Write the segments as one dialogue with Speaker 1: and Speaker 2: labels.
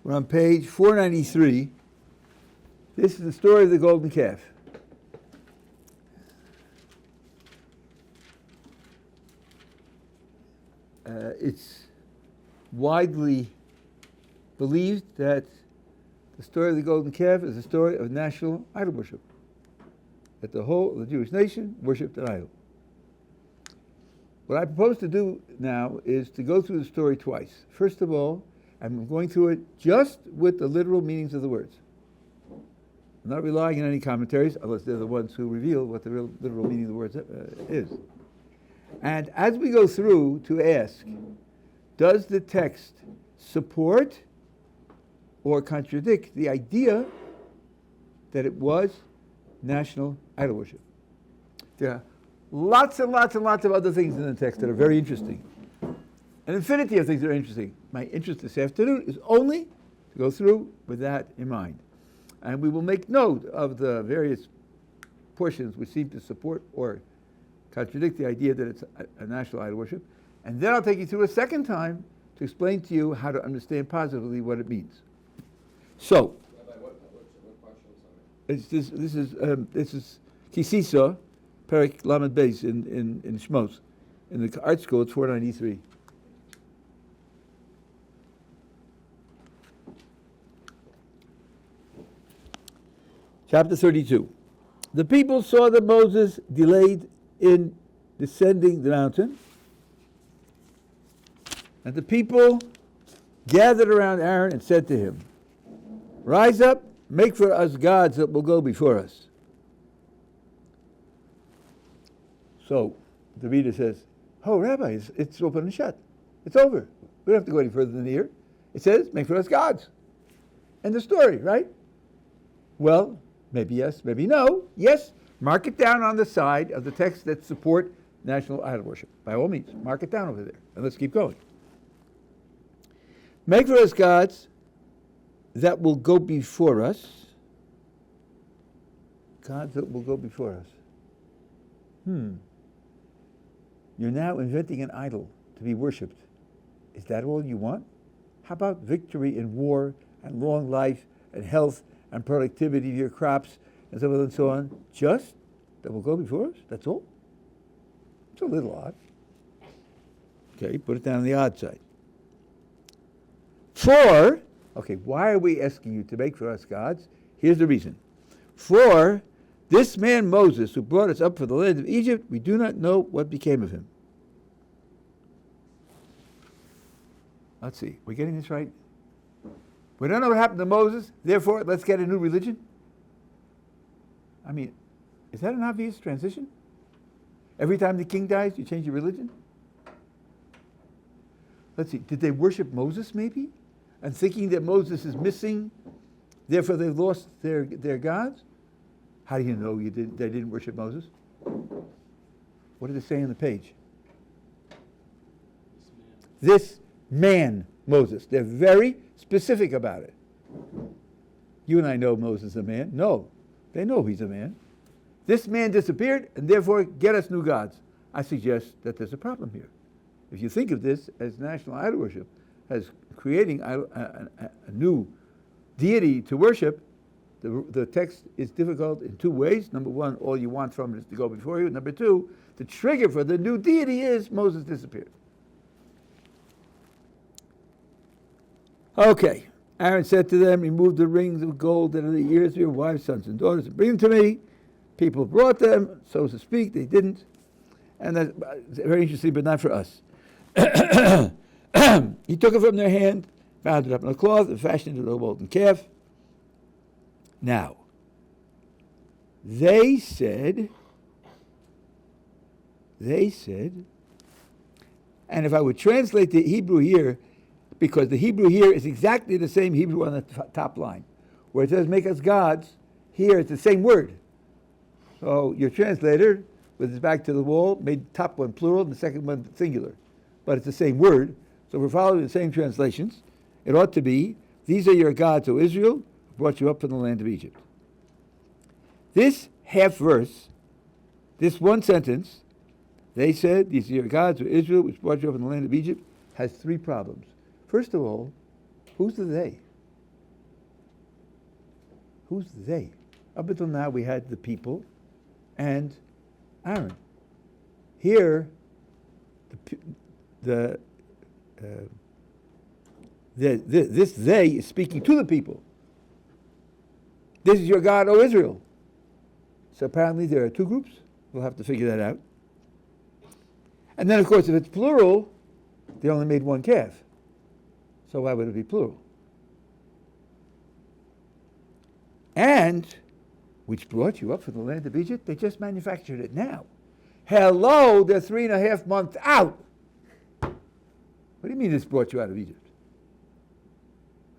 Speaker 1: We're on page 493. This is the story of the golden calf. It's widely believed that the story of the golden calf is a story of national idol worship. That the whole of the Jewish nation worshipped an idol. What I propose to do now is to go through the story twice. First of all, I'm going through it just with the literal meanings of the words. I'm not relying on any commentaries, unless they're the ones who reveal what the real literal meaning of the words is. And as we go through to ask, does the text support or contradict the idea that it was national idol worship? There are lots and lots and lots of other things in the text that are very interesting. An infinity of things that are interesting. My interest this afternoon is only to go through with that in mind. And we will make note of the various portions which seem to support or contradict the idea that it's a national idol worship. And then I'll take you through a second time to explain to you how to understand positively what it means. So,
Speaker 2: Rabbi, what partial is on it?
Speaker 1: this is Kisisa, Perek Lamed Beis in Shmos. In the art school, it's 493. Chapter 32. The people saw that Moses delayed in descending the mountain, and the people gathered around Aaron and said to him, "Rise up, make for us gods that will go before us." So the reader says, "Oh, Rabbi, it's open and shut. It's over. We don't have to go any further than here. It says, make for us gods." End the story, right? Well, maybe yes, maybe no. Yes, mark it down on the side of the text that support national idol worship. By all means, mark it down over there. And let's keep going. Make for us gods that will go before us. Gods that will go before us. You're now inventing an idol to be worshipped. Is that all you want? How about victory in war and long life and health and productivity of your crops and so on and so on? Just that will go before us? That's all? It's a little odd. Okay, put it down on the odd side. Why are we asking you to make for us gods? Here's the reason. For this man Moses, who brought us up from the land of Egypt, we do not know what became of him. Let's see, we're getting this right? We don't know what happened to Moses, therefore let's get a new religion? I mean, is that an obvious transition? Every time the king dies, you change your religion? Let's see, did they worship Moses maybe? And thinking that Moses is missing, therefore they've lost their gods? How do you know they didn't worship Moses? What did it say on the page? This man, Moses. They're very specific about it. You and I know Moses is a man. No, they know he's a man. This man disappeared, and therefore get us new gods. I suggest that there's a problem here. If you think of this as national idol worship, as creating a new deity to worship, the text is difficult in two ways. Number one, all you want from it is to go before you. Number two, the trigger for the new deity is Moses disappeared. Okay, Aaron said to them, remove the rings of gold that are the ears of your wives, sons, and daughters, and bring them to me. People brought them, so to speak, they didn't. And that's very interesting, but not for us. He took it from their hand, bound it up in a cloth, and fashioned it into a golden calf. Now, they said, and if I would translate the Hebrew here, because the Hebrew here is exactly the same Hebrew on the top line, where it says, make us gods, here it's the same word. So your translator, with his back to the wall, made the top one plural and the second one singular. But it's the same word, so we're following the same translations. It ought to be, these are your gods, O Israel, who brought you up from the land of Egypt. This half verse, this one sentence, they said, these are your gods, O Israel, which brought you up from the land of Egypt, has three problems. First of all, who's the they? Who's they? Up until now, we had the people and Aaron. Here, this they is speaking to the people. This is your God, O Israel. So apparently there are two groups. We'll have to figure that out. And then, of course, if it's plural, they only made one calf. So why would it be plural? And, which brought you up from the land of Egypt, they just manufactured it now. Hello, they're 3.5 months out. What do you mean this brought you out of Egypt?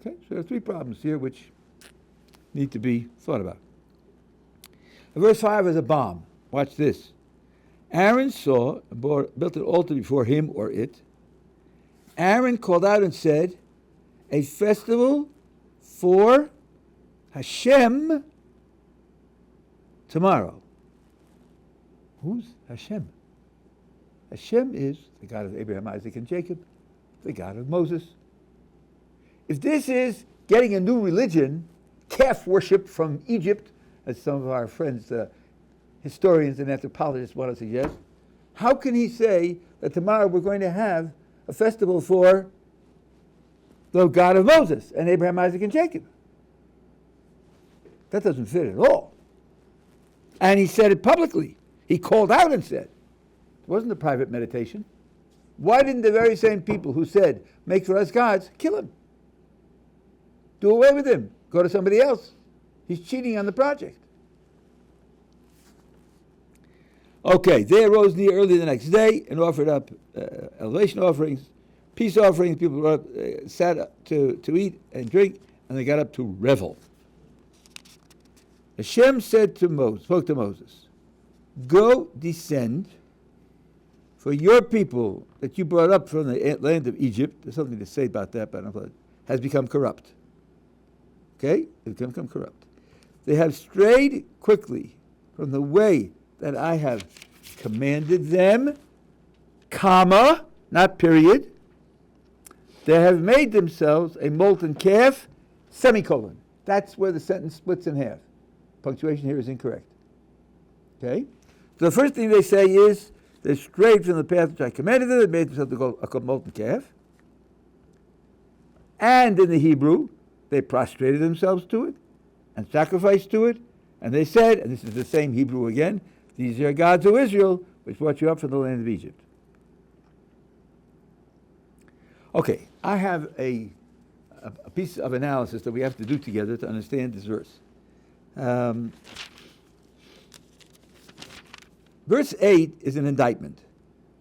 Speaker 1: Okay, so there are 3 problems here which need to be thought about. Verse 5 is a bomb. Watch this. Aaron saw, built an altar before him or it. Aaron called out and said, a festival for Hashem tomorrow. Who's Hashem? Hashem is the God of Abraham, Isaac, and Jacob, the God of Moses. If this is getting a new religion, calf worship from Egypt, as some of our friends, historians and anthropologists want to suggest, how can he say that tomorrow we're going to have a festival for the God of Moses and Abraham, Isaac, and Jacob? That doesn't fit at all. And he said it publicly. He called out and said, it wasn't a private meditation. Why didn't the very same people who said, make for us gods, kill him? Do away with him. Go to somebody else. He's cheating on the project. Okay, they arose early the next day and offered up elevation offerings, peace offerings. People were sat up to eat and drink, and they got up to revel. Hashem spoke to Moses, go descend, for your people that you brought up from the land of Egypt, there's something to say about that, but I don't know, has become corrupt. Okay? They've become corrupt. They have strayed quickly from the way that I have commanded them, comma, not period. They have made themselves a molten calf, semicolon. That's where the sentence splits in half. Punctuation here is incorrect. Okay? So the first thing they say is, they strayed from the path which I commanded them, they made themselves a molten calf. And in the Hebrew, they prostrated themselves to it and sacrificed to it. And they said, and this is the same Hebrew again, these are gods of Israel, which brought you up from the land of Egypt. Okay, I have a piece of analysis that we have to do together to understand this verse. Verse 8 is an indictment.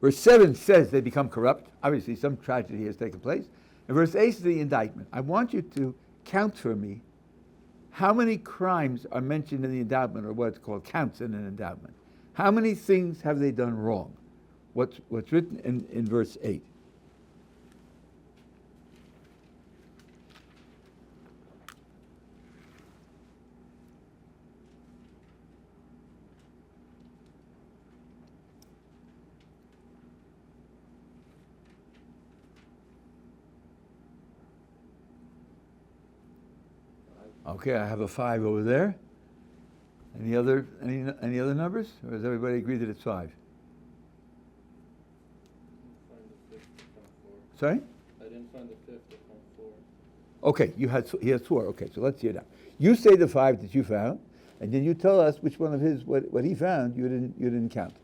Speaker 1: Verse 7 says they become corrupt. Obviously, some tragedy has taken place. And verse 8 is the indictment. I want you to count for me how many crimes are mentioned in the endowment, or what's called counts in an endowment. How many things have they done wrong? What's written in verse 8? Okay, I have a 5 over there. Any other numbers? Or does everybody agree that it's 5? Sorry?
Speaker 2: I didn't find the 5th, I found 4.
Speaker 1: Okay, he has 4. Okay, so let's hear that. You say the 5 that you found, and then you tell us which one of his, what he found you didn't count.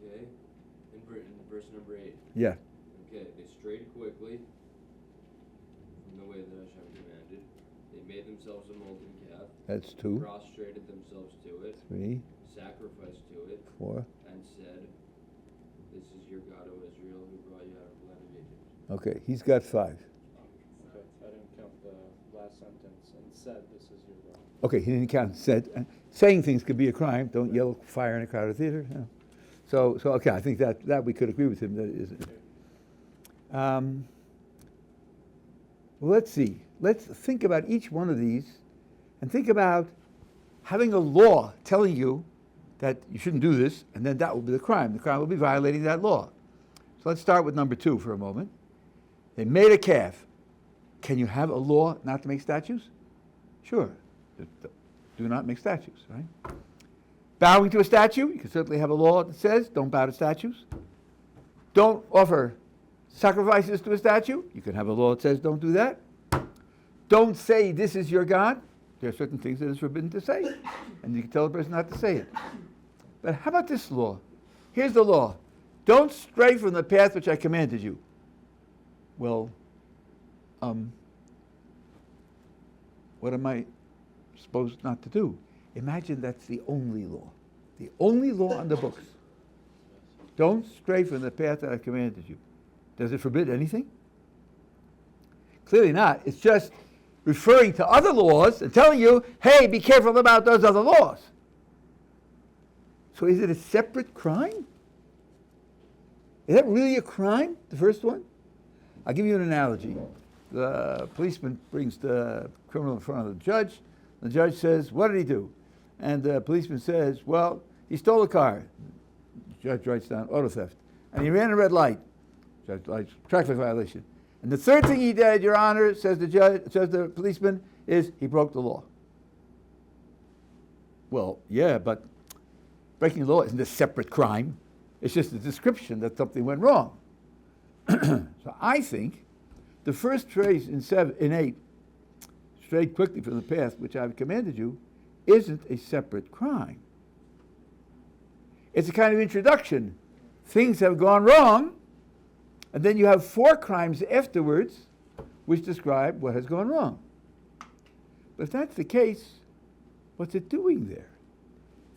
Speaker 2: Okay, in verse number 8.
Speaker 1: Yeah.
Speaker 2: Okay, they strayed quickly from the way that Hashem commanded. They made themselves a molten calf.
Speaker 1: That's 2.
Speaker 2: Prostrated themselves to it.
Speaker 1: 3.
Speaker 2: Sacrificed to it.
Speaker 1: 4.
Speaker 2: And said, this is your God, O Israel, who brought you out of the land of Egypt.
Speaker 1: Okay, he's got 5.
Speaker 3: Okay, I didn't count the last sentence and said, this is your God.
Speaker 1: Okay, he didn't count said. Saying things could be a crime. Don't yell fire in a crowded theater. No. So okay, I think that we could agree with him that it isn't. Well, let's see. Let's think about each one of these and think about having a law telling you that you shouldn't do this, and then that will be the crime. The crime will be violating that law. So let's start with number 2 for a moment. They made a calf. Can you have a law not to make statues? Sure. Do not make statues, right? Bowing to a statue, you can certainly have a law that says don't bow to statues. Don't offer sacrifices to a statue, you can have a law that says don't do that. Don't say this is your God. There are certain things that is forbidden to say, and you can tell a person not to say it. But how about this law? Here's the law. Don't stray from the path which I commanded you. Well, what am I supposed not to do? Imagine that's the only law. The only law on the books. Don't stray from the path that I commanded you. Does it forbid anything? Clearly not. It's just referring to other laws and telling you, hey, be careful about those other laws. So is it a separate crime? Is that really a crime, the first one? I'll give you an analogy. The policeman brings the criminal in front of the judge. The judge says, what did he do? And the policeman says, well, he stole a car. The judge writes down auto theft. And he ran a red light. Judge writes traffic violation. And the third thing he did, Your Honor, says the policeman, is he broke the law. Well, yeah, but breaking the law isn't a separate crime. It's just a description that something went wrong. So I think the first phrase in 8, stray quickly from the path which I've commanded you, isn't a separate crime. It's a kind of introduction. Things have gone wrong, and then you have 4 crimes afterwards which describe what has gone wrong. But if that's the case, what's it doing there?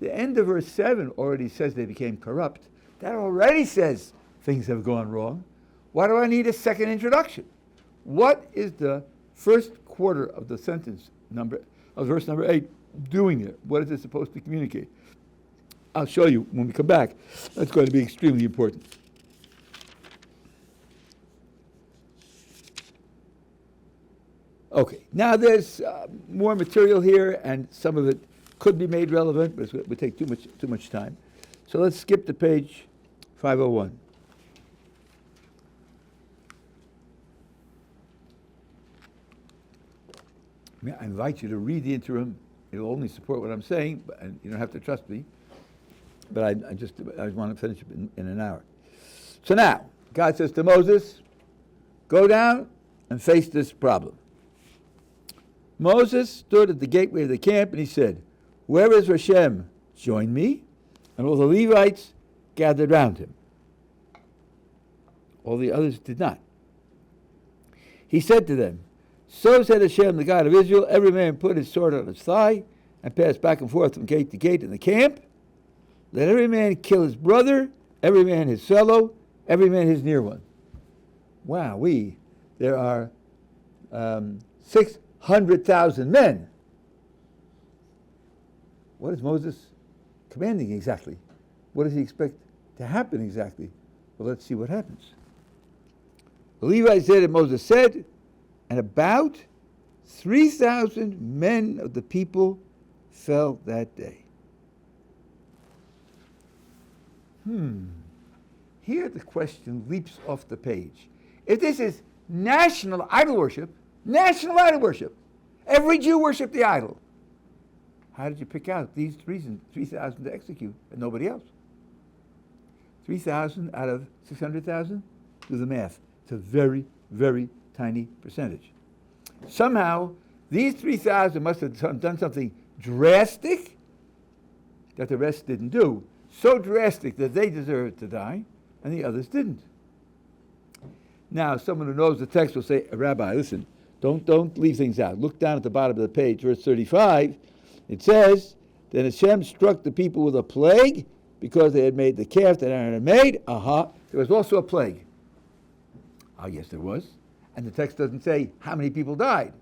Speaker 1: The end of verse 7 already says they became corrupt. That already says things have gone wrong. Why do I need a second introduction? What is the first quarter of the sentence of verse number 8 doing there? What is it supposed to communicate? I'll show you when we come back. That's going to be extremely important. Okay, now there's more material here, and some of it could be made relevant, but it would take too much time. So let's skip to page 501. I invite you to read the interim. It will only support what I'm saying, and you don't have to trust me. But I want to finish it in an hour. So now, God says to Moses, go down and face this problem. Moses stood at the gateway of the camp, and he said, whoever is Hashem, join me. And all the Levites gathered round him. All the others did not. He said to them, so said Hashem, the God of Israel, every man put his sword on his thigh and pass back and forth from gate to gate in the camp. Let every man kill his brother, every man his fellow, every man his near one. Wow, there are 600,000 men. What is Moses commanding exactly? What does he expect to happen exactly? Well, let's see what happens. The Levites did as Moses said, and about 3,000 men of the people fell that day. Here the question leaps off the page. If this is national idol worship, every Jew worshiped the idol. How did you pick out these 3,000 to execute and nobody else? 3,000 out of 600,000? Do the math. It's a very, very tiny percentage. Somehow, these 3,000 must have done something drastic that the rest didn't do. So drastic that they deserved to die and the others didn't. Now, someone who knows the text will say, Rabbi, listen, don't leave things out. Look down at the bottom of the page, verse 35. It says, then Hashem struck the people with a plague because they had made the calf that Aaron had made. There was also a plague. Oh, yes, there was. And the text doesn't say how many people died.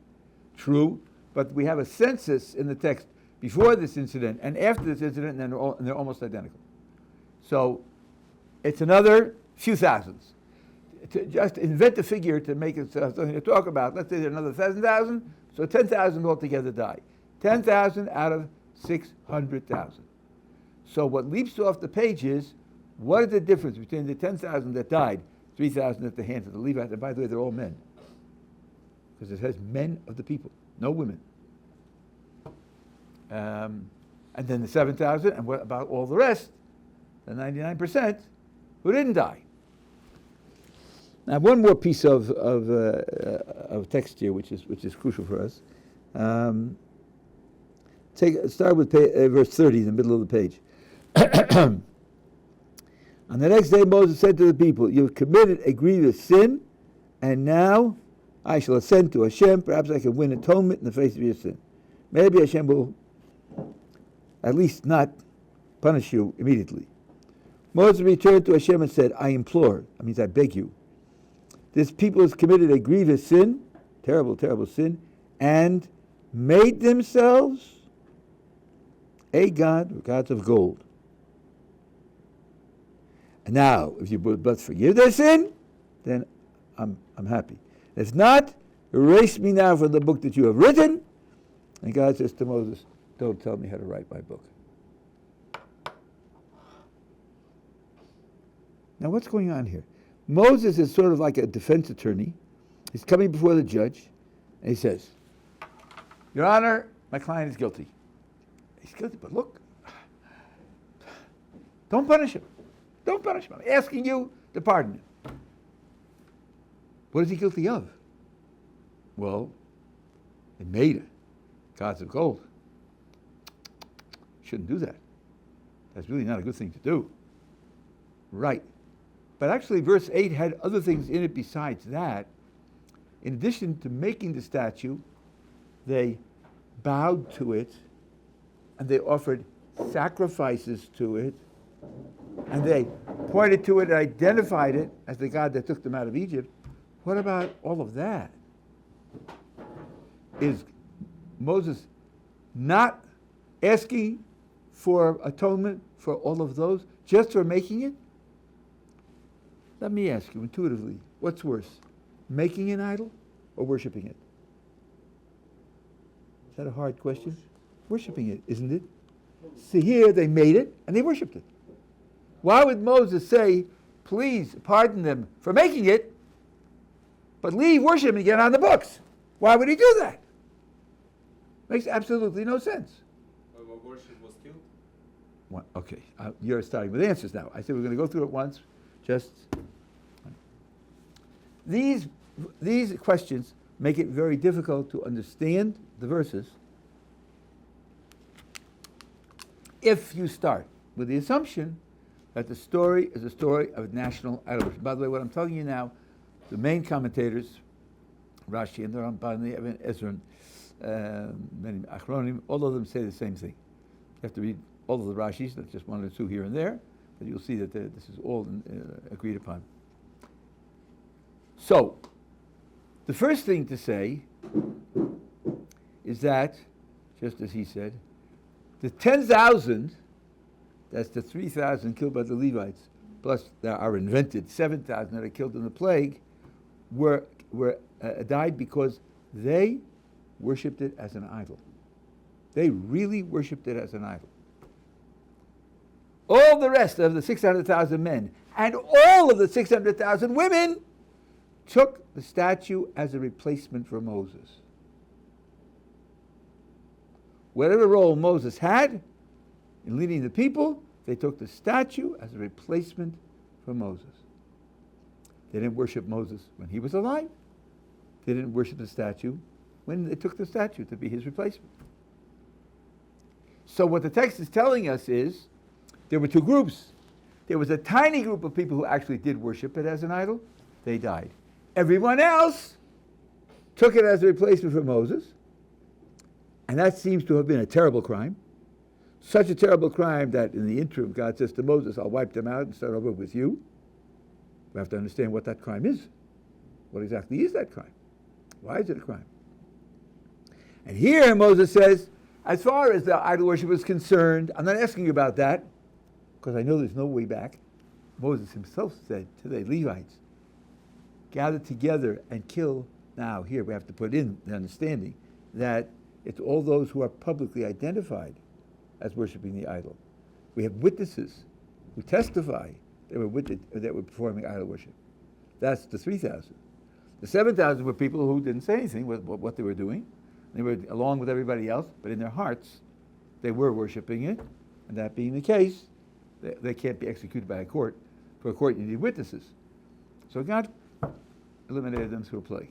Speaker 1: True, but we have a census in the text before this incident and after this incident, and they're almost identical. So it's another few thousands. To just invent a figure to make it something to talk about. Let's say there's another 1,000, so 10,000 altogether died. 10,000 out of 600,000. So what leaps off the page is, what is the difference between the 10,000 that died, 3,000 at the hands of the Levites, and by the way, they're all men. Because it says men of the people, no women. And then the 7,000, and what about all the rest, the 99%, who didn't die? Now, one more piece of text here, which is crucial for us. Start with verse 30 in the middle of the page. On the next day, Moses said to the people, "You have committed a grievous sin, and now I shall ascend to Hashem. Perhaps I can win atonement in the face of your sin. Maybe Hashem will at least not punish you immediately." Moses returned to Hashem and said, "I implore," that means I beg you, "this people has committed a grievous sin, terrible, terrible sin, and made themselves a god, or gods of gold. And now, if you but forgive their sin, then I'm happy. If not, erase me now from the book that you have written." And God says to Moses, "Don't tell me how to write my book." Now, what's going on here? Moses is sort of like a defense attorney. He's coming before the judge, and he says, "Your Honor, my client is guilty. He's guilty, but look, don't punish him. Don't punish him. I'm asking you to pardon him." What is he guilty of? Well, they made it. Gods of gold. Shouldn't do that. That's really not a good thing to do. Right. But actually, verse 8 had other things in it besides that. In addition to making the statue, they bowed to it, and they offered sacrifices to it, and they pointed to it and identified it as the God that took them out of Egypt. What about all of that? Is Moses not asking for atonement for all of those, just for making it? Let me ask you intuitively, what's worse, making an idol or worshiping it? Is that a hard question? Worshiping it, isn't it? See, here they made it and they worshipped it. Why would Moses say, "Please pardon them for making it, but leave worshiping again on the books"? Why would he do that? Makes absolutely no sense.
Speaker 2: Well, worship was killed.
Speaker 1: Well, okay, you're starting with answers now. I said we're going to go through it once. Just these questions make it very difficult to understand the verses if you start with the assumption that the story is a story of national idol worship. By the way, what I'm telling you now, the main commentators, Rashi and the Ramban, and Ezra, many Achronim, all of them say the same thing. You have to read all of the Rashis, not just one or two here and there, but you'll see that this is all agreed upon. So, the first thing to say is that, just as he said, the 10,000, that's the 3,000 killed by the Levites, plus there are invented 7,000 that are killed in the plague, were died because they worshipped it as an idol. They really worshipped it as an idol. All the rest of the 600,000 men and all of the 600,000 women took the statue as a replacement for Moses. Whatever role Moses had in leading the people, they took the statue as a replacement for Moses. They didn't worship Moses when he was alive. They didn't worship the statue when they took the statue to be his replacement. So what the text is telling us is there were two groups. There was a tiny group of people who actually did worship it as an idol. They died. Everyone else took it as a replacement for Moses, and that seems to have been a terrible crime. Such a terrible crime that in the interim God says to Moses, "I'll wipe them out and start over with you." We have to understand what that crime is. What exactly is that crime? Why is it a crime? And here Moses says, as far as the idol worship is concerned, I'm not asking you about that, because I know there's no way back. Moses himself said to the Levites, gather together and kill. Now here we have to put in the understanding that it's all those who are publicly identified as worshiping the idol. We have witnesses who testify that were performing idol worship. That's the 3,000. The 7,000 were people who didn't say anything with what they were doing. They were along with everybody else, but in their hearts, they were worshiping it, and that being the case, they can't be executed by a court. For a court, you need witnesses. So God eliminated them through a plague.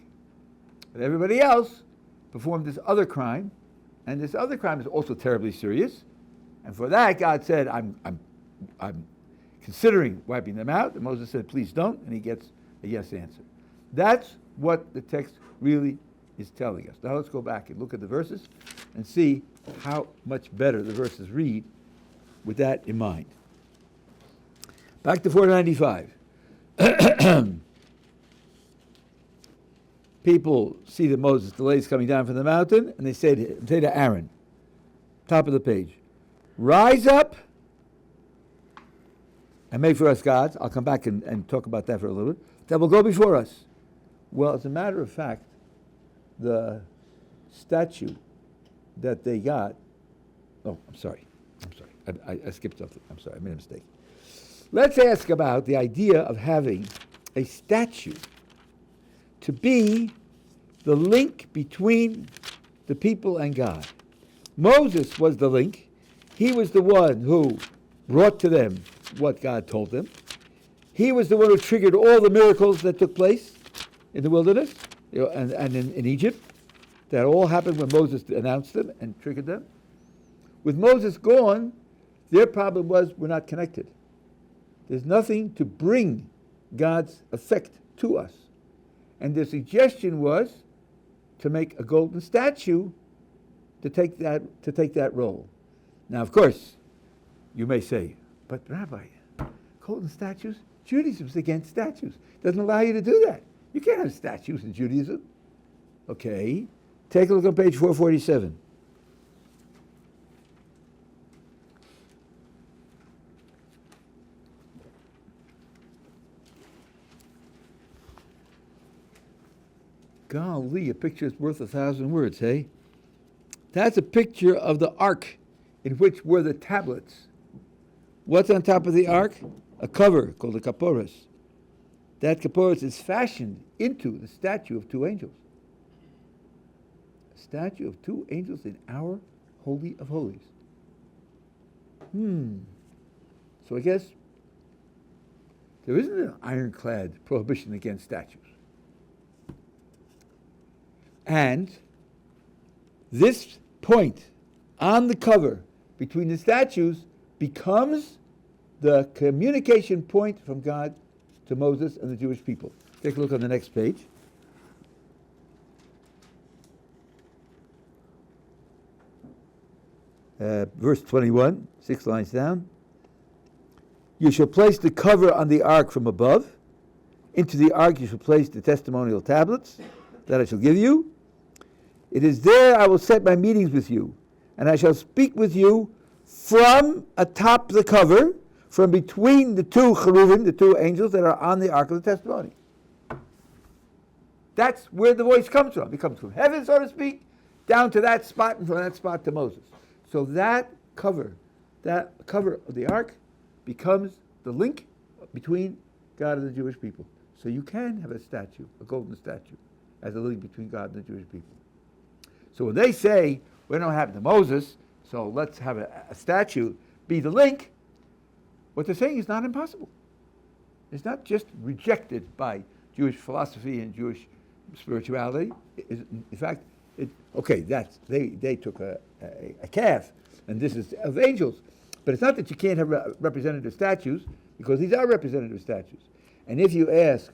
Speaker 1: But everybody else performed this other crime, and this other crime is also terribly serious. And for that, God said, I'm considering wiping them out. And Moses said, please don't, and he gets a yes answer. That's what the text really is telling us. Now let's go back and look at the verses and see how much better the verses read with that in mind. Back to 495. People see that Moses delays coming down from the mountain, and they say to Aaron, top of the page, rise up and make for us gods. I'll come back and talk about that for a little bit. That will go before us. Well, as a matter of fact, the statue that they got, I'm sorry. I skipped something. I'm sorry, I made a mistake. Let's ask about the idea of having a statue to be the link between the people and God. Moses was the link. He was the one who brought to them what God told them. He was the one who triggered all the miracles that took place in the wilderness, and in Egypt. That all happened when Moses announced them and triggered them. With Moses gone, their problem was we're not connected. There's nothing to bring God's effect to us. And their suggestion was to make a golden statue to take that role. Now, of course, you may say, but Rabbi, golden statues? Judaism's against statues. Doesn't allow you to do that. You can't have statues in Judaism. Okay, take a look on page 447. Golly, a picture is worth 1,000 words, hey? That's a picture of the ark in which were the tablets. What's on top of the ark? A cover called a kaporos. That kaporos is fashioned into the statue of two angels. A statue of two angels in our Holy of Holies. So I guess there isn't an ironclad prohibition against statues. And this point on the cover between the statues becomes the communication point from God to Moses and the Jewish people. Take a look on the next page. Verse 21, 6 lines down. You shall place the cover on the ark from above. Into the ark you shall place the testimonial tablets that I shall give you. It is there I will set my meetings with you, and I shall speak with you from atop the cover, from between the two cheruvim, the two angels that are on the ark of the testimony. That's where the voice comes from. It comes from heaven, so to speak, down to that spot, and from that spot to Moses. So that cover of the ark becomes the link between God and the Jewish people. So you can have a statue, a golden statue, as a link between God and the Jewish people. So when they say, we don't have to Moses, so let's have a statue be the link, what they're saying is not impossible. It's not just rejected by Jewish philosophy and Jewish spirituality. In fact, they took a calf, and this is of angels. But it's not that you can't have representative statues, because these are representative statues. And if you ask,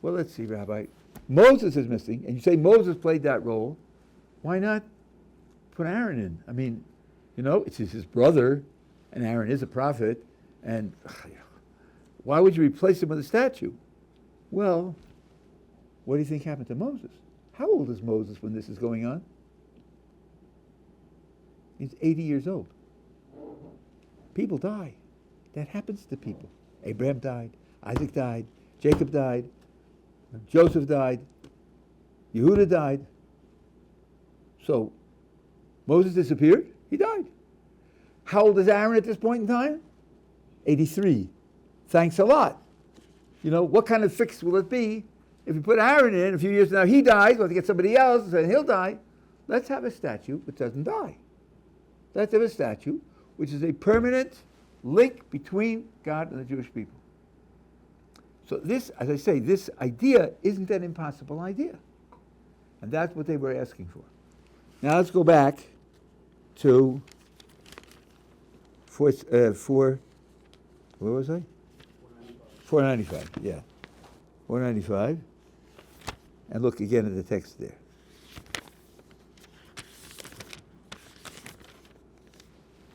Speaker 1: well, let's see, Rabbi, Moses is missing, and you say Moses played that role, why not put Aaron in? I mean, it's his brother, and Aaron is a prophet, and why would you replace him with a statue? Well, what do you think happened to Moses? How old is Moses when this is going on? He's 80 years old. People die. That happens to people. Abraham died. Isaac died. Jacob died. Joseph died. Yehuda died. So, Moses disappeared. He died. How old is Aaron at this point in time? 83. Thanks a lot. What kind of fix will it be if you put Aaron in a few years from now, he dies, we'll have to get somebody else, and he'll die. Let's have a statue which doesn't die. Let's have a statue which is a permanent link between God and the Jewish people. So this, as I say, this idea isn't an impossible idea. And that's what they were asking for. Now let's go back to where was I? 495, yeah. 495. And look again at the text there.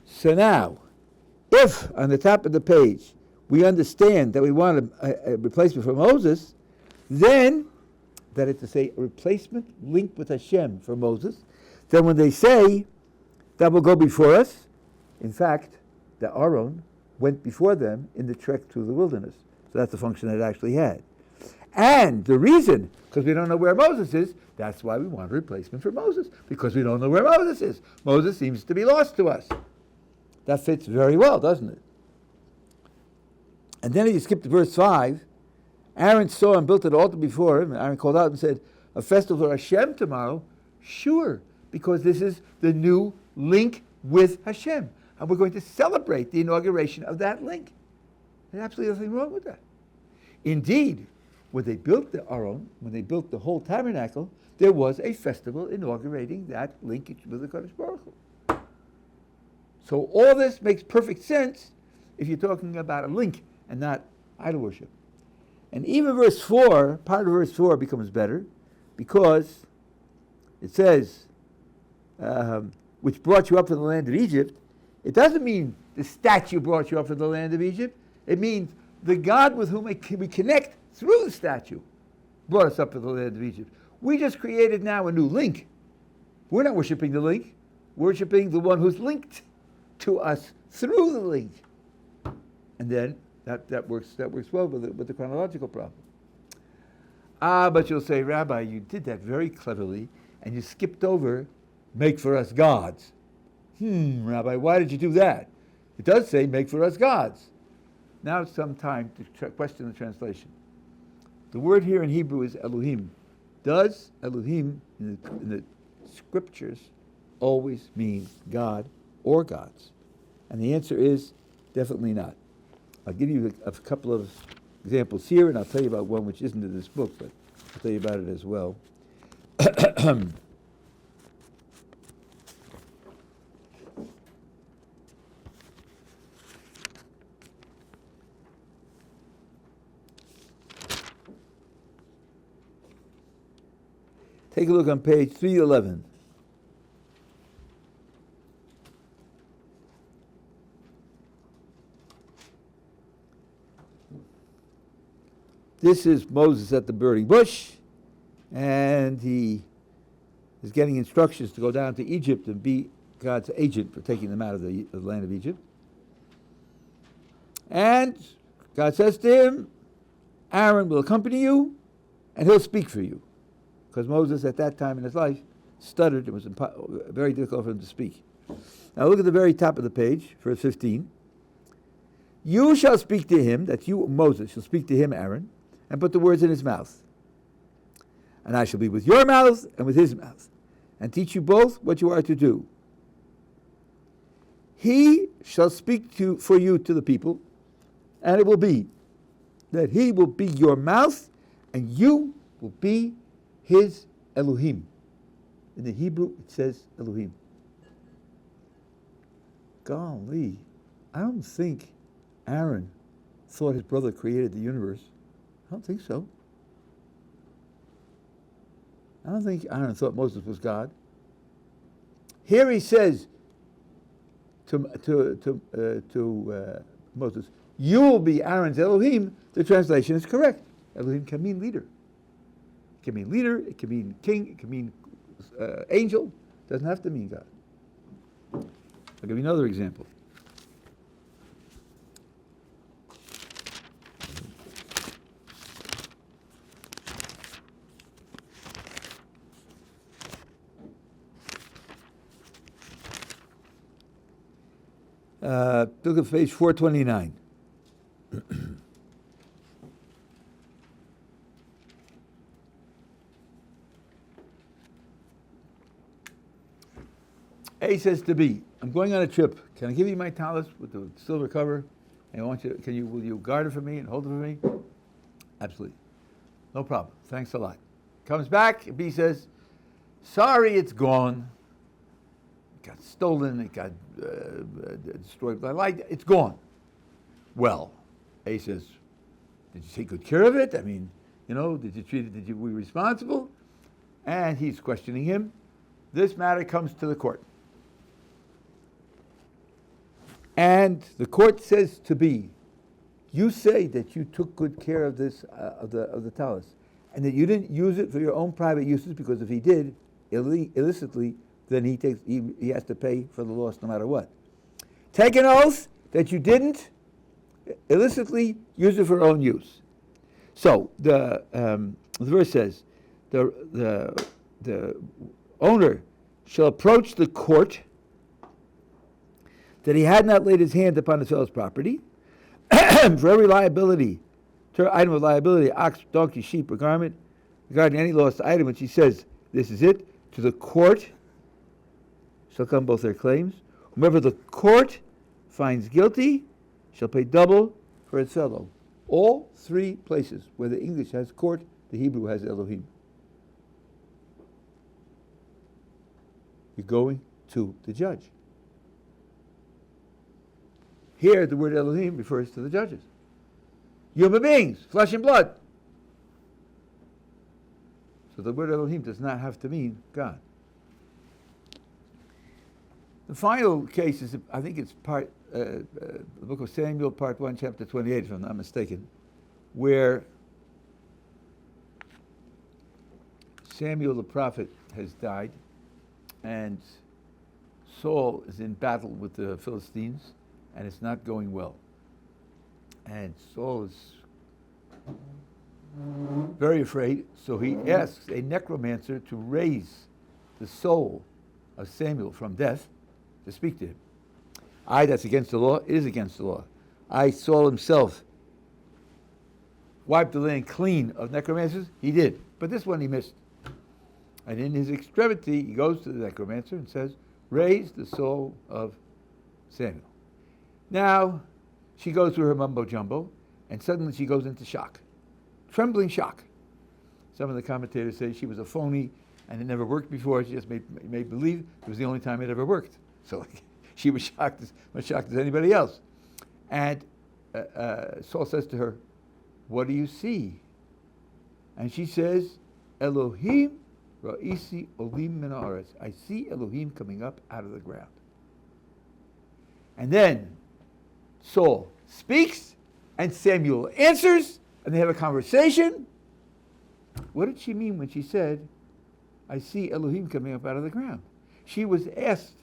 Speaker 1: So now, if on the top of the page we understand that we want a replacement for Moses, then, that is to say, a replacement linked with Hashem for Moses, then when they say that will go before us, in fact, the Aaron went before them in the trek through the wilderness. So that's the function that it actually had. And the reason, because we don't know where Moses is, that's why we want a replacement for Moses, because we don't know where Moses is. Moses seems to be lost to us. That fits very well, doesn't it? And then if you skip to verse 5, Aaron saw and built an altar before him, and Aaron called out and said, a festival for Hashem tomorrow? Sure, because this is the new link with Hashem. And we're going to celebrate the inauguration of that link. There's absolutely nothing wrong with that. Indeed, when they built the Aron, when they built the whole tabernacle, there was a festival inaugurating that linkage with the Kadosh Baruch Hu. So all this makes perfect sense if you're talking about a link and not idol worship. And even verse 4, part of verse 4 becomes better, because it says, which brought you up from the land of Egypt. It doesn't mean the statue brought you up from the land of Egypt. It means the God with whom we connect through the statue brought us up from the land of Egypt. We just created now a new link. We're not worshiping the link. We're worshiping the one who's linked to us through the link. And then that works well with the chronological problem. But you'll say, Rabbi, you did that very cleverly, and you skipped over, make for us gods. Rabbi, why did you do that? It does say, make for us gods. Now it's some time to question the translation. The word here in Hebrew is Elohim. Does Elohim in the scriptures always mean God or gods? And the answer is definitely not. I'll give you a couple of examples here, and I'll tell you about one which isn't in this book, but I'll tell you about it as well. Take a look on page 311. This is Moses at the burning bush, and he is getting instructions to go down to Egypt and be God's agent for taking them out of the land of Egypt. And God says to him, Aaron will accompany you, and he'll speak for you. Because Moses, at that time in his life, stuttered. It was very difficult for him to speak. Now look at the very top of the page, verse 15. You shall speak to him, that you, Moses, shall speak to him, Aaron, and put the words in his mouth. And I shall be with your mouth and with his mouth, and teach you both what you are to do. He shall speak for you to the people, and it will be that he will be your mouth, and you will be his Elohim. In the Hebrew, it says Elohim. Golly, I don't think Aaron thought his brother created the universe. I don't think so. I don't think Aaron thought Moses was God. Here he says to Moses, you will be Aaron's Elohim. The translation is correct. Elohim can mean leader. It can mean leader, it can mean king, it can mean angel. It doesn't have to mean God. I'll give you another example. Look at page 429. A says to B, I'm going on a trip. Can I give you my talus with the silver cover? And will you guard it for me and hold it for me? Absolutely. No problem. Thanks a lot. Comes back, B says, sorry, it's gone. It got stolen, it got destroyed by light, it's gone. Well, A says, did you take good care of it? I mean, did you treat it, were you responsible? And he's questioning him. This matter comes to the court. And the court says to B, you say that you took good care of this, of the talus, and that you didn't use it for your own private uses, because if he did, illicitly, then he has to pay for the loss no matter what. Take an oath that you didn't illicitly use it for your own use. So the verse says, the owner shall approach the court that he had not laid his hand upon his fellow's property for every liability, item of liability, ox, donkey, sheep, or garment, regarding any lost item, which he says, this is it, to the court shall come both their claims. Whomever the court finds guilty shall pay double for its fellow. All three places where the English has court, the Hebrew has Elohim. You're going to the judge. Here, the word Elohim refers to the judges. Human beings, flesh and blood. So the word Elohim does not have to mean God. The final case is, I think it's the book of Samuel, part 1, chapter 28, if I'm not mistaken, where Samuel the prophet has died, and Saul is in battle with the Philistines, and it's not going well. And Saul is very afraid, so he asks a necromancer to raise the soul of Samuel from death to speak to him. That's against the law. It is against the law. Saul himself wiped the land clean of necromancers. He did. But this one he missed. And in his extremity, he goes to the necromancer and says, raise the soul of Samuel. Now, she goes through her mumbo-jumbo, and suddenly she goes into shock. Trembling shock. Some of the commentators say she was a phony, and it never worked before. She just made believe it was the only time it ever worked. So she was shocked, as much shocked as anybody else. And Saul says to her, what do you see? And she says, Elohim ra'isi olim min haaretz. I see Elohim coming up out of the ground. And then Saul speaks, and Samuel answers, and they have a conversation. What did she mean when she said, I see Elohim coming up out of the ground? She was asked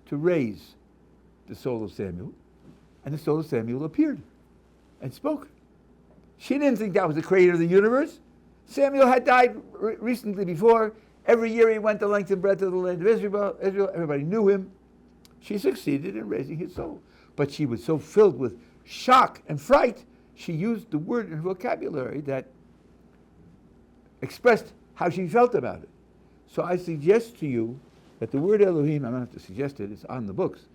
Speaker 1: to raise the soul of Samuel, and the soul of Samuel appeared and spoke. She didn't think that was the creator of the universe. Samuel had died recently before. Every year he went the length and breadth of the land of Israel. Everybody knew him. She succeeded in raising his soul. But she was so filled with shock and fright, she used the word in her vocabulary that expressed how she felt about it. So I suggest to you that the word Elohim, I don't have to suggest it, it's on the books.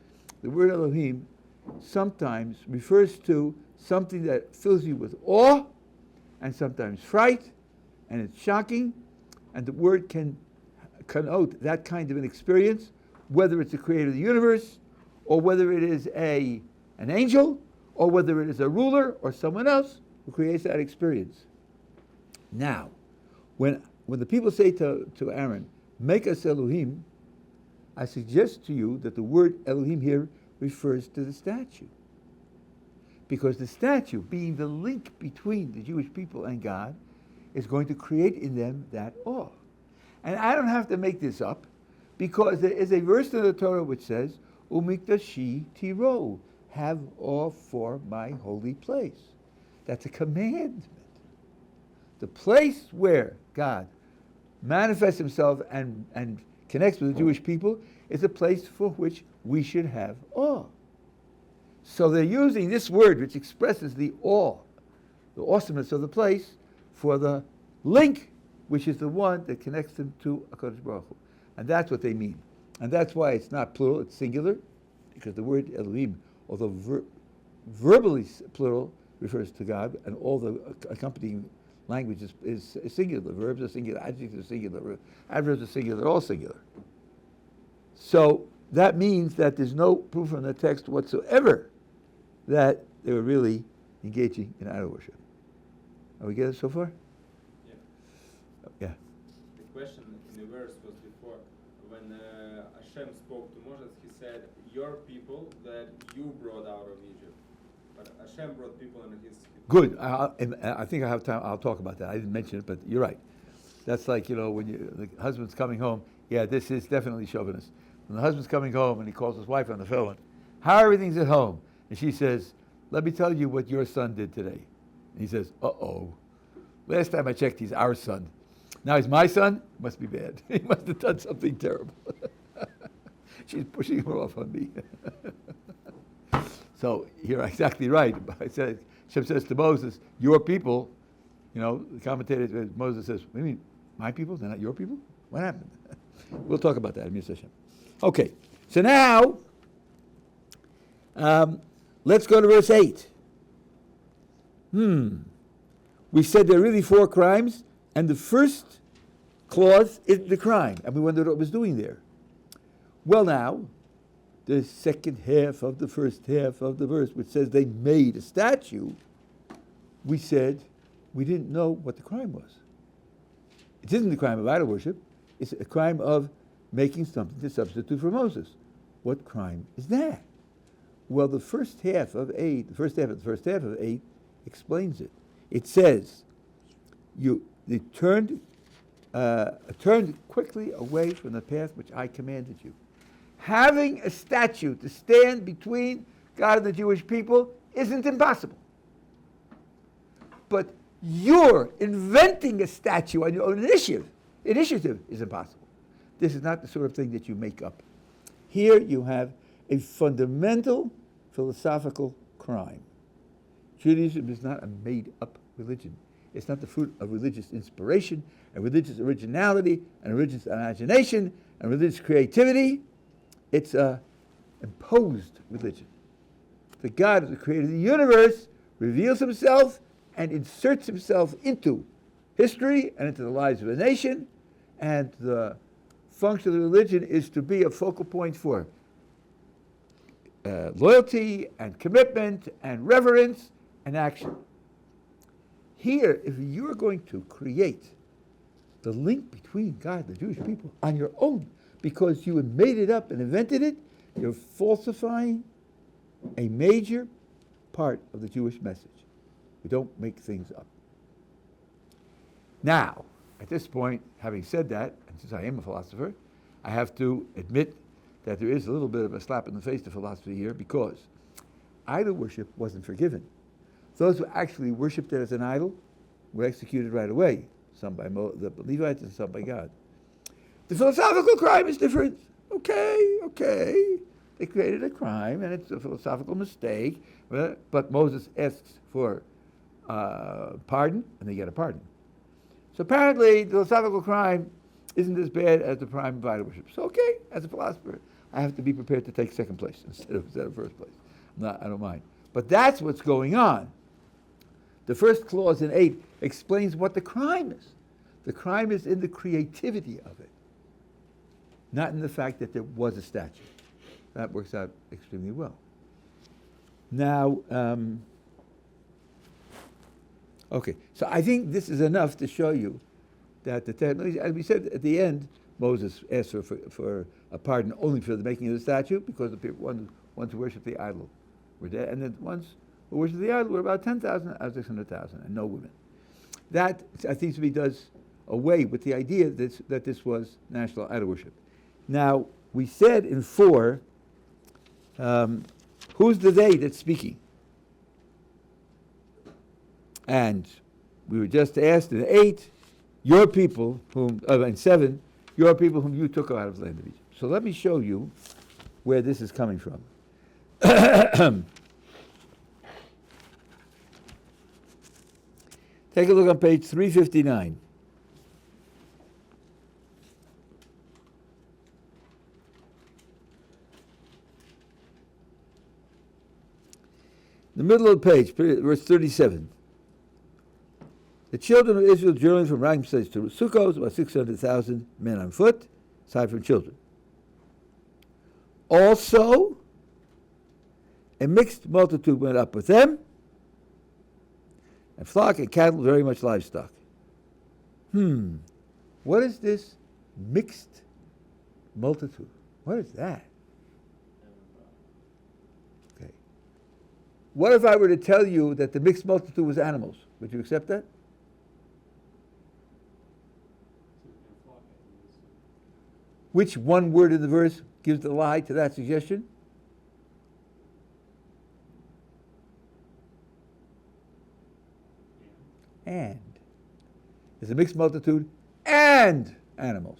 Speaker 1: The word Elohim sometimes refers to something that fills you with awe and sometimes fright, and it's shocking, and the word can connote that kind of an experience, whether it's the creator of the universe, or whether it is an angel, or whether it is a ruler or someone else who creates that experience. Now, when the people say to Aaron, make us Elohim, I suggest to you that the word Elohim here refers to the statue. Because the statue, being the link between the Jewish people and God, is going to create in them that awe. And I don't have to make this up, because there is a verse in the Torah which says, Umikdashi tiro, have awe for my holy place. That's a commandment. The place where God manifests himself and connects with the Jewish people is a place for which we should have awe. So they're using this word, which expresses the awe, the awesomeness of the place, for the link, which is the one that connects them to HaKadosh Baruch Hu. And that's what they mean. And that's why it's not plural, it's singular, because the word Elohim, although verbally plural, refers to God, and all the accompanying language is singular. Verbs are singular, adjectives are singular, adverbs are singular, all singular. So that means that there's no proof from the text whatsoever that they were really engaging in idol worship. Are we get it so far?
Speaker 4: Yeah.
Speaker 1: Yeah.
Speaker 4: The question in the verse was before, when Hashem spoke to Moses, he said, "Your people that you brought out of Egypt." But Hashem brought people in his...
Speaker 1: Good. I think I have time. I'll talk about that. I didn't mention it, but you're right. That's like, when the husband's coming home. Yeah, this is definitely chauvinist. When the husband's coming home and he calls his wife on the phone, how everything's at home? And she says, "Let me tell you what your son did today." And he says, "Uh-oh. Last time I checked, he's our son. Now he's my son? Must be bad. He must have done something terrible." She's pushing her off on me. So you're exactly right. Hashem says to Moses, "Your people," the commentator, Moses says, "What do you mean, my people? They're not your people? What happened?" We'll talk about that in Hashem. Okay, so now, let's go to verse 8. We said there are really 4 crimes, and the first clause is the crime, and we wondered what it was doing there. Well now, the second half of the first half of the verse, which says they made a statue, we said we didn't know what the crime was. It isn't the crime of idol worship, it's a crime of making something to substitute for Moses. What crime is that? Well, the first half of 8 explains it. It says, they turned quickly away from the path which I commanded you. Having a statue to stand between God and the Jewish people isn't impossible. But you're inventing a statue on your own initiative is impossible. This is not the sort of thing that you make up. Here you have a fundamental philosophical crime. Judaism is not a made-up religion. It's not the fruit of religious inspiration and religious originality and religious imagination and religious creativity. It's an imposed religion. The God who created the universe reveals himself and inserts himself into history and into the lives of a nation, and the function of the religion is to be a focal point for loyalty and commitment and reverence and action. Here, if you're going to create the link between God and the Jewish people on your own, because you had made it up and invented it, you're falsifying a major part of the Jewish message. We don't make things up. Now, at this point, having said that, and since I am a philosopher, I have to admit that there is a little bit of a slap in the face to philosophy here, because idol worship wasn't forgiven. Those who actually worshipped it as an idol were executed right away, some by the Levites and some by God. The philosophical crime is different. Okay. They created a crime, and it's a philosophical mistake, but Moses asks for pardon, and they get a pardon. So apparently, the philosophical crime isn't as bad as the crime of idol worship. So okay, as a philosopher, I have to be prepared to take second place instead of first place. I don't mind. But that's what's going on. The first clause in 8 explains what the crime is. The crime is in the creativity of it, not in the fact that there was a statue. That works out extremely well. Now, okay, so I think this is enough to show you that as we said at the end, Moses asked for a pardon only for the making of the statue, because the people, ones who worship the idol were dead, and the ones who worship the idol were about 10,000 out of 600,000, and no women. That, I think, to me, does away with the idea that this was national idol worship. Now, we said in 4, who's the they that's speaking? And we were just asked in 8, your people in 7, your people whom you took out of the land of Egypt. So let me show you where this is coming from. Take a look on page 359. The middle of the page, verse 37. The children of Israel journeyed from Ramses to Sukkot, about 600,000 men on foot, aside from children. Also, a mixed multitude went up with them, and flock and cattle, very much livestock. What is this mixed multitude? What is that? Okay. What if I were to tell you that the mixed multitude was animals? Would you accept that? Which one word in the verse gives the lie to that suggestion? And. There's a mixed multitude and animals.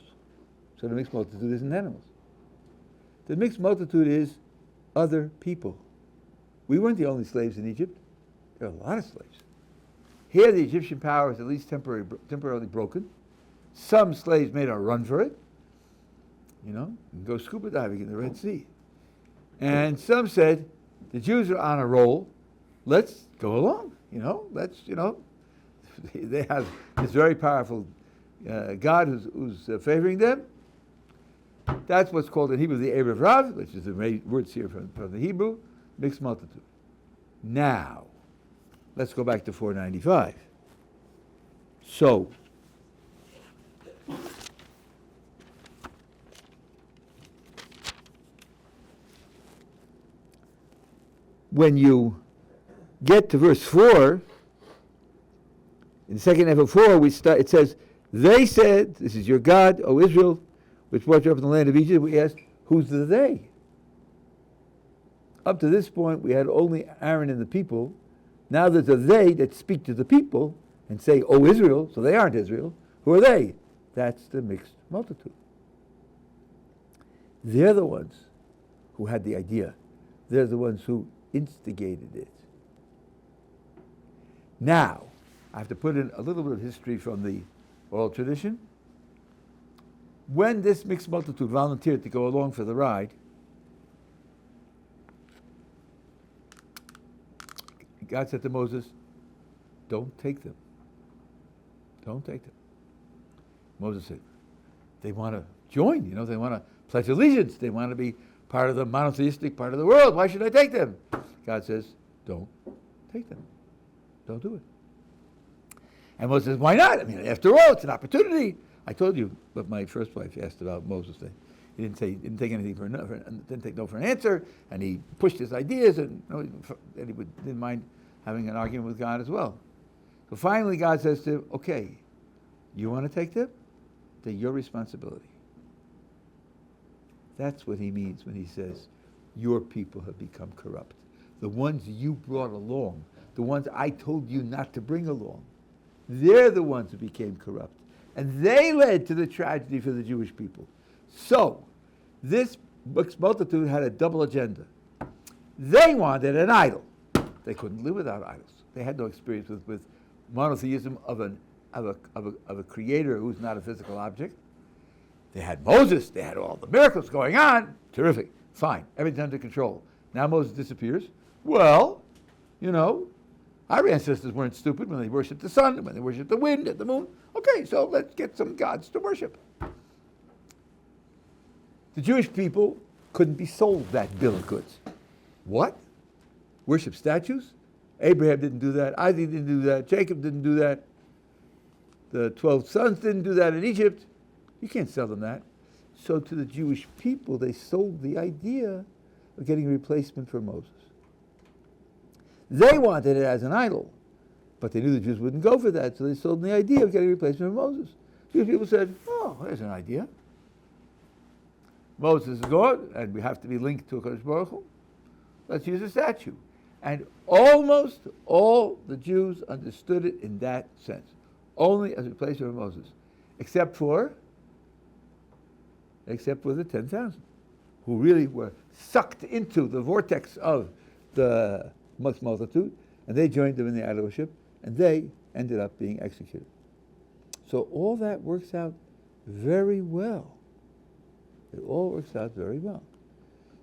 Speaker 1: So the mixed multitude isn't animals. The mixed multitude is other people. We weren't the only slaves in Egypt. There are a lot of slaves. Here the Egyptian power is at least temporarily broken. Some slaves made a run for it. And go scuba diving in the Red Sea. And some said, the Jews are on a roll. Let's go along. They have this very powerful God who's favoring them. That's what's called in Hebrew the Erev Rav, which is the words here from the Hebrew, mixed multitude. Now, let's go back to 495. So, when you get to verse 4, in the second half of 4, it says, they said, this is your God, O Israel, which brought you up from the land of Egypt. We asked, who's the they? Up to this point, we had only Aaron and the people. Now there's a they that speak to the people and say, O Israel, so they aren't Israel. Who are they? That's the mixed multitude. They're the ones who had the idea. They're the ones who instigated it. Now, I have to put in a little bit of history from the oral tradition. When this mixed multitude volunteered to go along for the ride, God said to Moses, don't take them. Don't take them. Moses said, they want to join, they want to pledge allegiance. They want to be part of the monotheistic part of the world. Why should I take them? God says, don't take them. Don't do it. And Moses says, why not? After all, it's an opportunity. I told you what my first wife asked about Moses. He didn't take anything didn't take no for an answer, and he pushed his ideas, and he didn't mind having an argument with God as well. So finally, God says to him, okay, you want to take them? They're your responsibility. That's what he means when he says, your people have become corrupt. The ones you brought along, the ones I told you not to bring along, they're the ones who became corrupt. And they led to the tragedy for the Jewish people. So, this mixed multitude had a double agenda. They wanted an idol. They couldn't live without idols. They had no experience with monotheism of a creator who's not a physical object. They had Moses. They had all the miracles going on. Terrific. Fine. Everything's under control. Now Moses disappears. Well, our ancestors weren't stupid when they worshipped the sun, when they worshipped the wind and the moon. Okay, so let's get some gods to worship. The Jewish people couldn't be sold that bill of goods. What? Worship statues? Abraham didn't do that. Isaac didn't do that. Jacob didn't do that. The 12 sons didn't do that in Egypt. You can't sell them that. So to the Jewish people, they sold the idea of getting a replacement for Moses. They wanted it as an idol, but they knew the Jews wouldn't go for that, so they sold them the idea of getting a replacement for Moses. Jewish people said, oh, there's an idea. Moses is God, and we have to be linked to a Kodesh Baruch Hu. Let's use a statue. And almost all the Jews understood it in that sense, only as a replacement for Moses, except for the 10,000, who really were sucked into the vortex of the mixed multitude, and they joined them in the idol worship, and they ended up being executed. So all that works out very well. It all works out very well.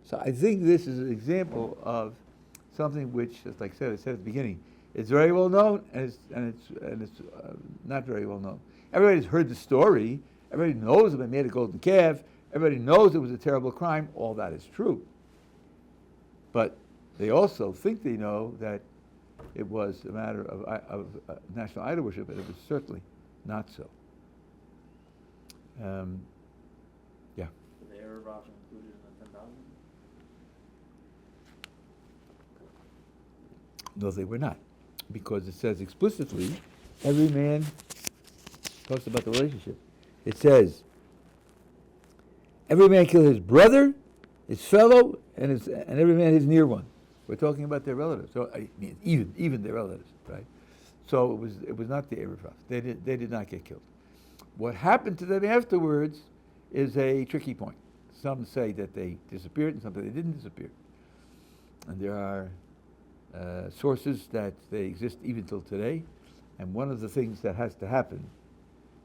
Speaker 1: So I think this is an example of something which, as like I said at the beginning, it's very well known and it's not very well known. Everybody's heard the story. Everybody knows that they made a golden calf. Everybody knows it was a terrible crime. All that is true. But they also think they know that it was a matter of national idol worship, and it was certainly not so. Yeah.
Speaker 3: The Erev Rav included in the 10,000?
Speaker 1: No, they were not, because it says explicitly, every man talks about the relationship. It says, every man kill his brother, his fellow, and every man his near one. We're talking about their relatives. So I mean, even their relatives, right? So it was not the Erev Rav. They did not get killed. What happened to them afterwards is a tricky point. Some say that they disappeared, and some say they didn't disappear. And there are sources that they exist even till today. And one of the things that has to happen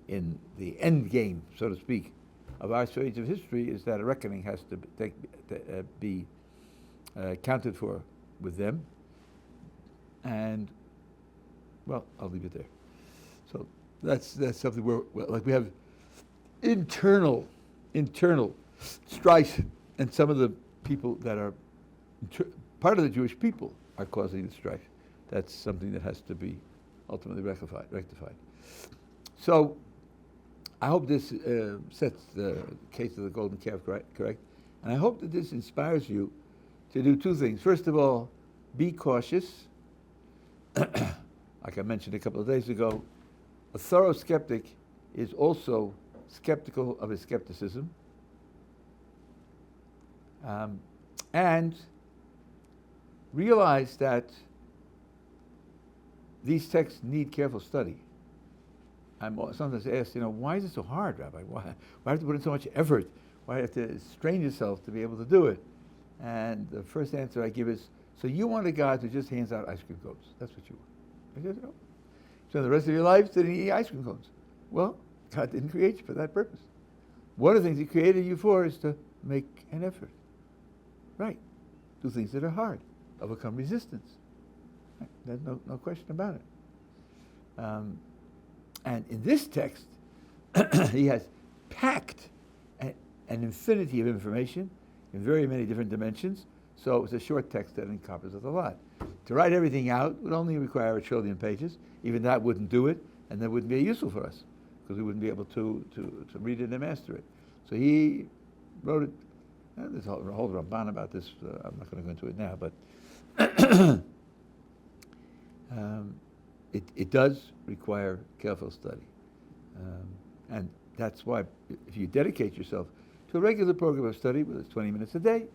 Speaker 1: in the end game, so to speak, of our stage of history is that a reckoning has to be counted for with them. And, well, I'll leave it there. So that's something where, we have internal strife, and some of the people that are part of the Jewish people are causing the strife. That's something that has to be ultimately rectified. So I hope this sets the case of the golden calf correct. And I hope that this inspires you to do two things. First of all, be cautious. Like I mentioned a couple of days ago, a thorough skeptic is also skeptical of his skepticism. And realize that these texts need careful study. I'm sometimes asked, why is it so hard, Rabbi? Why have to put in so much effort? Why have to strain yourself to be able to do it? And the first answer I give is, so you want a God who just hands out ice cream cones. That's what you want. I guess, so the rest of your life, didn't eat ice cream cones. Well, God didn't create you for that purpose. One of the things He created you for is to make an effort. Right. Do things that are hard. Overcome resistance. Right. There's no question about it. And in this text, He has packed an infinity of information in very many different dimensions. So it was a short text that encompasses a lot. To write everything out would only require 1 trillion pages. Even that wouldn't do it, and that wouldn't be useful for us, because we wouldn't be able to read it and master it. So He wrote it. There's a whole Ramban about this. I'm not going to go into it now, but it does require careful study. And that's why if you dedicate yourself to a regular program of study, whether it's 20 minutes a day,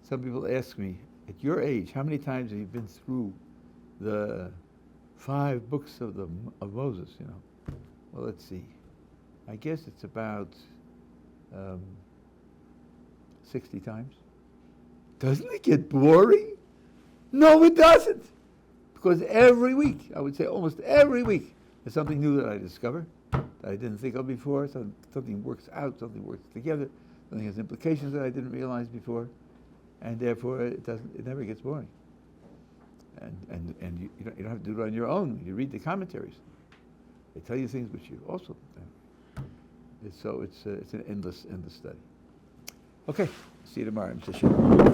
Speaker 1: some people ask me, at your age, how many times have you been through the 5 books of Moses, Well, let's see. I guess it's about 60 times. Doesn't it get boring? No, it doesn't. Because every week, I would say almost every week, there's something new that I discover that I didn't think of before. Something works out, something works together, something has implications that I didn't realize before, and therefore it never gets boring. And you don't have to do it on your own. You read the commentaries. They tell you things which you also. It's an endless study. Okay, see you tomorrow.